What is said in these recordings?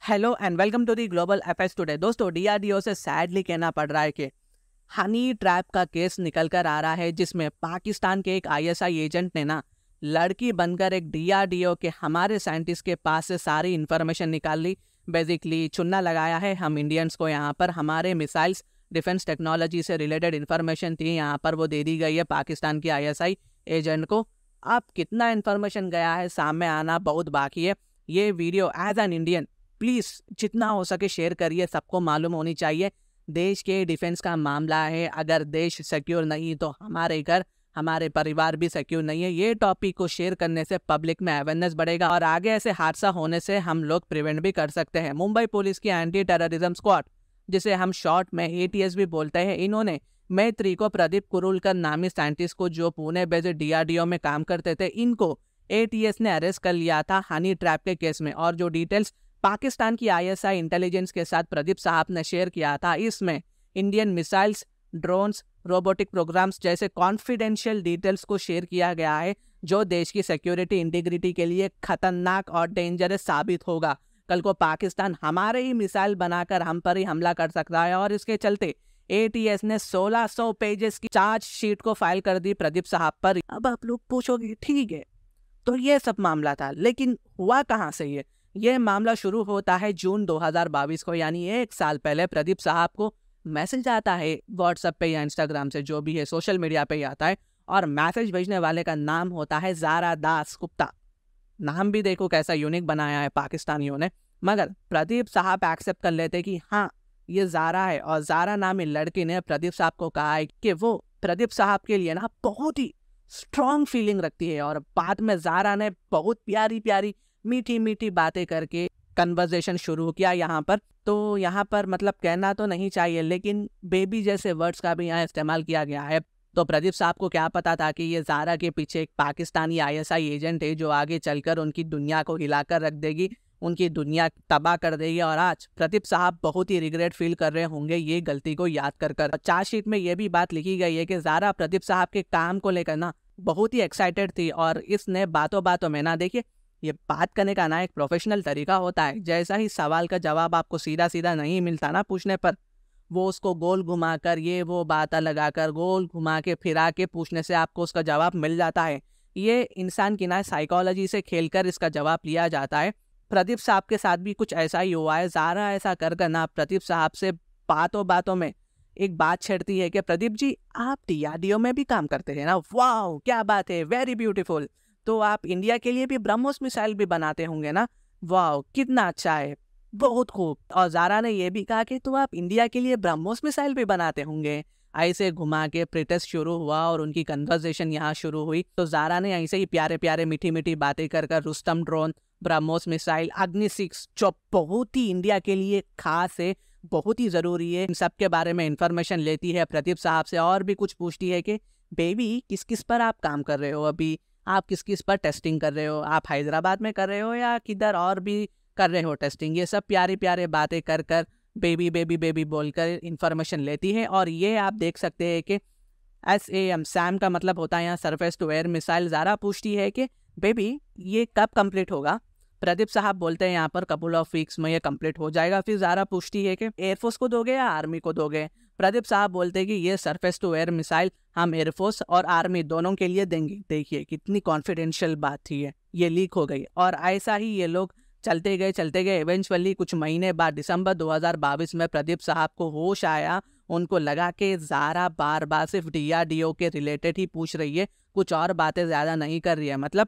Hello and welcome to the global affairs today. दोस्तों, DRDO से sadly कहना पड़ रहा है कि हनी ट्रैप का केस निकल कर आ रहा है, जिसमें पाकिस्तान के एक आईएसआई एजेंट ने लड़की बनकर एक डीआरडीओ के हमारे साइंटिस्ट के पास से सारी इंफॉर्मेशन निकाल ली। बेसिकली चुन्ना लगाया है हम इंडियंस को। यहाँ पर हमारे मिसाइल्स डिफेंस टेक्नोलॉजी से रिलेटेड इंफॉर्मेशन थी, यहाँ पर वो दे दी गई है पाकिस्तान की आईएसआई एजेंट को। अब कितना इन्फॉर्मेशन गया है सामने आना बहुत बाकी है। ये video as an Indian please जितना हो सके शेयर करिए, सबको मालूम होनी चाहिए। देश के डिफेंस का मामला है, अगर देश सिक्योर नहीं तो हमारे घर हमारे परिवार भी सिक्योर नहीं है। ये टॉपिक को शेयर करने से पब्लिक में अवेयरनेस बढ़ेगा और आगे ऐसे हादसा होने से हम लोग प्रिवेंट भी कर सकते हैं। मुंबई पुलिस की एंटी टेररिज्म स्क्वाड, जिसे हम शॉर्ट में एटीएस भी बोलते हैं, इन्होंने मई 3 को प्रदीप कुरुलकर नामी साइंटिस्ट को, जो पुणे बेस्ड डीआरडीओ में काम करते थे, इनको एटीएस ने अरेस्ट कर लिया था हनी ट्रैप के केस में। और जो डिटेल्स पाकिस्तान की आईएसआई इंटेलिजेंस के साथ प्रदीप साहब ने शेयर किया था, इसमें Indian missiles, drones, robotic programmes जैसे कॉन्फिडेंशियल डिटेल्स को शेयर किया गया है, जो देश की सिक्योरिटी इंटीग्रिटी के लिए खतरनाक और डेंजरस साबित होगा। कल को पाकिस्तान हमारे ही मिसाइल बनाकर हम पर ही हमला कर सकता है और इसके चलते एटीएस ने 1600 पेजेस की चार्जशीट को फाइल कर दी प्रदीप साहब पर। अब आप लोग पूछोगे, ठीक है तो ये सब मामला था, लेकिन हुआ कहाँ से ये मामला शुरू होता है जून 2022 को, यानी एक साल पहले प्रदीप साहब को मैसेज आता है व्हाट्सएप पे या इंस्टाग्राम से, जो भी है सोशल मीडिया पे ही आता है, और मैसेज भेजने वाले का नाम होता है ज़ारा दास गुप्ता। नाम भी देखो कैसा यूनिक बनाया है पाकिस्तानियों ने। मगर प्रदीप साहब एक्सेप्ट कर लेते कि हाँ ये ज़ारा है, और ज़ारा नामी लड़की ने प्रदीप साहब को कहा है कि वो प्रदीप साहब के लिए बहुत ही स्ट्रॉन्ग फीलिंग रखती है। और बाद में ज़ारा ने बहुत प्यारी प्यारी मीठी मीठी बातें करके कन्वर्सेशन शुरू किया यहाँ पर। तो यहाँ पर मतलब कहना तो नहीं चाहिए, लेकिन बेबी जैसे वर्ड्स का भी यहाँ इस्तेमाल किया गया है। तो प्रदीप साहब को क्या पता था कि ये ज़ारा के पीछे एक पाकिस्तानी आईएसआई एजेंट है, जो आगे चलकर उनकी दुनिया को हिलाकर रख देगी, उनकी दुनिया तबाह कर देगी। और आज प्रदीप साहब बहुत ही रिग्रेट फील कर रहे होंगे ये गलती को याद कर। चार्जशीट में ये भी बात लिखी गई है कि ज़ारा प्रदीप साहब के काम को लेकर बहुत ही एक्साइटेड थी, और इसने बातों बातों में देखिए ये बात करने का एक प्रोफेशनल तरीका होता है। जैसा ही सवाल का जवाब आपको सीधा सीधा नहीं मिलता पूछने पर, वो उसको गोल घुमाकर, ये वो बात लगाकर गोल घुमा के फिरा के पूछने से आपको उसका जवाब मिल जाता है। ये इंसान की साइकोलॉजी से खेलकर इसका जवाब लिया जाता है। प्रदीप साहब के साथ भी कुछ ऐसा ही हुआ है। ज़ारा ऐसा कर प्रदीप साहब से बातों बातों में एक बात छेड़ती है कि प्रदीप जी आप डीआरडीओ में भी काम करते हैं ना, वाह क्या बात है, वेरी ब्यूटीफुल, तो आप इंडिया के लिए भी ब्रह्मोस मिसाइल भी बनाते होंगे ना, वाह कितना अच्छा है, बहुत खूब। और ज़ारा ने यह भी कहा कि तो आप इंडिया के लिए ब्रह्मोस मिसाइल भी बनाते होंगे। ऐसे घुमा के प्रिटेस्ट शुरू हुआ और उनकी कन्वर्सेशन यहाँ शुरू हुई। तो ज़ारा ने ऐसे ही प्यारे प्यारे मीठी मीठी बातें कर रुस्तम ड्रोन, ब्रह्मोस मिसाइल, अग्नि 6 जो बहुत ही इंडिया के लिए खास है, बहुत ही ज़रूरी है, इन सब के बारे में इंफॉर्मेशन लेती है प्रदीप साहब से। और भी कुछ पूछती है कि बेबी किस किस पर आप काम कर रहे हो, अभी आप किस किस पर टेस्टिंग कर रहे हो, आप हैदराबाद में कर रहे हो या किधर और भी कर रहे हो टेस्टिंग। ये सब प्यारी प्यारे बातें कर बेबी बेबी बेबी बोलकर इंफॉर्मेशन लेती है। और ये आप देख सकते हैं कि SAM सैम का मतलब होता है यहाँ surface to air missile. Zara पूछती है कि बेबी ये कब कंप्लीट होगा। प्रदीप साहब बोलते हैं यहाँ पर कपल ऑफ वीक्स में ये कंप्लीट हो जाएगा। फिर ज़ारा पूछती है कि एयरफोर्स को दोगे या आर्मी को दोगे। प्रदीप साहब बोलते हैं कि ये सरफेस टू एयर मिसाइल हम एयरफोर्स और आर्मी दोनों के लिए देंगे। देखिए कितनी कॉन्फिडेंशियल बात थी ये लीक हो गई। और ऐसा ही ये लोग चलते गए। इवेंचुअली कुछ महीने बाद दिसंबर 2022 में प्रदीप साहब को होश आया। उनको लगा कि ज़ारा बार बार सिर्फ डीआरडीओ के रिलेटेड ही पूछ रही है, कुछ और बातें ज़्यादा नहीं कर रही है। मतलब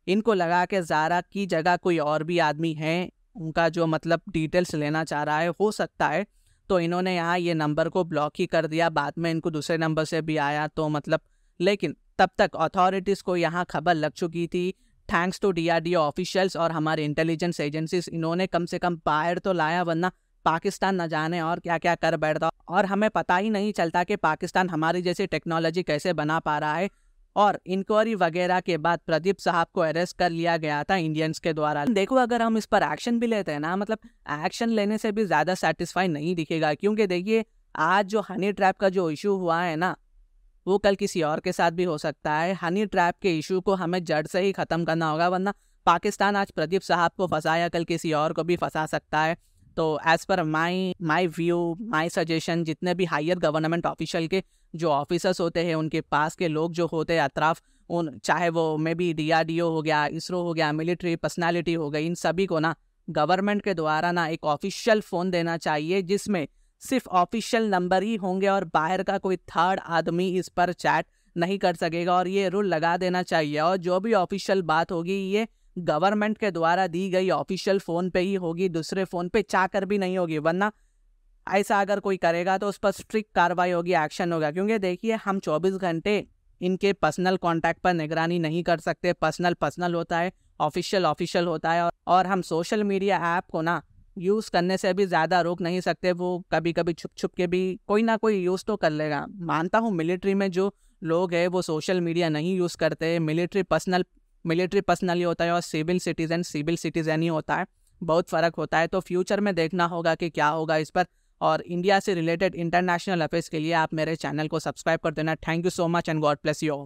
इनको लगा कि ज़ारा की जगह कोई और भी आदमी है, उनका जो मतलब डिटेल्स लेना चाह रहा है, हो सकता है। तो इन्होंने यहाँ ये नंबर को ब्लॉक ही कर दिया। बाद में इनको दूसरे नंबर से भी आया, तो मतलब लेकिन तब तक अथॉरिटीज़ को यहाँ खबर लग चुकी थी। थैंक्स टू डीआरडीओ ऑफिशियल्स और हमारे इंटेलिजेंस एजेंसीज, इन्होंने कम से कम बाहर तो लाया, वरना पाकिस्तान न जाने और क्या क्या कर बैठता। और हमें पता ही नहीं चलता कि पाकिस्तान हमारी जैसी टेक्नोलॉजी कैसे बना पा रहा है। और इंक्वायरी वगैरह के बाद प्रदीप साहब को अरेस्ट कर लिया गया था इंडियंस के द्वारा। देखो अगर हम इस पर एक्शन भी लेते हैं मतलब एक्शन लेने से भी ज़्यादा सेटिस्फाई नहीं दिखेगा, क्योंकि देखिए आज जो हनी ट्रैप का जो इशू हुआ है वो कल किसी और के साथ भी हो सकता है। हनी ट्रैप के इशू को हमें जड़ से ही ख़त्म करना होगा, वरना पाकिस्तान आज प्रदीप साहब को फंसाया, कल किसी और को भी फंसा सकता है। तो as per my view, my suggestion, जितने भी हायर गवर्नमेंट ऑफिशियल के जो ऑफिसर्स होते हैं, उनके पास के लोग जो होते हैं अतराफ, उन चाहे वो मे बी DRDO हो गया, इसरो हो गया, मिलिट्री पर्सनालिटी हो गई, इन सभी को ना गवर्नमेंट के द्वारा ना एक ऑफिशियल फ़ोन देना चाहिए जिसमें सिर्फ ऑफिशियल नंबर ही होंगे और बाहर का कोई थर्ड आदमी इस पर चैट नहीं कर सकेगा। और ये रूल लगा देना चाहिए, और जो भी ऑफिशियल बात होगी ये गवर्नमेंट के द्वारा दी गई ऑफिशियल फ़ोन पे ही होगी, दूसरे फ़ोन पे चाहकर भी नहीं होगी। वरना ऐसा अगर कोई करेगा तो उस पर स्ट्रिक्ट कार्रवाई होगी, एक्शन होगा। क्योंकि देखिए, हम 24 घंटे इनके पर्सनल कॉन्टैक्ट पर निगरानी नहीं कर सकते। पर्सनल होता है, ऑफिशियल होता है। और हम सोशल मीडिया ऐप को ना यूज़ करने से भी ज़्यादा रोक नहीं सकते। वो कभी कभी छुप के भी कोई ना कोई यूज़ तो कर लेगा। मानता हूँ मिलिट्री में जो लोग हैं वो सोशल मीडिया नहीं यूज़ करते। मिलिट्री पर्सनल ही होता है और सिविल सिटीज़न ही होता है। बहुत फ़र्क होता है। तो फ्यूचर में देखना होगा कि क्या होगा इस पर। और इंडिया से रिलेटेड इंटरनेशनल अफेयर्स के लिए आप मेरे चैनल को सब्सक्राइब कर देना। Thank you so much and God bless you all.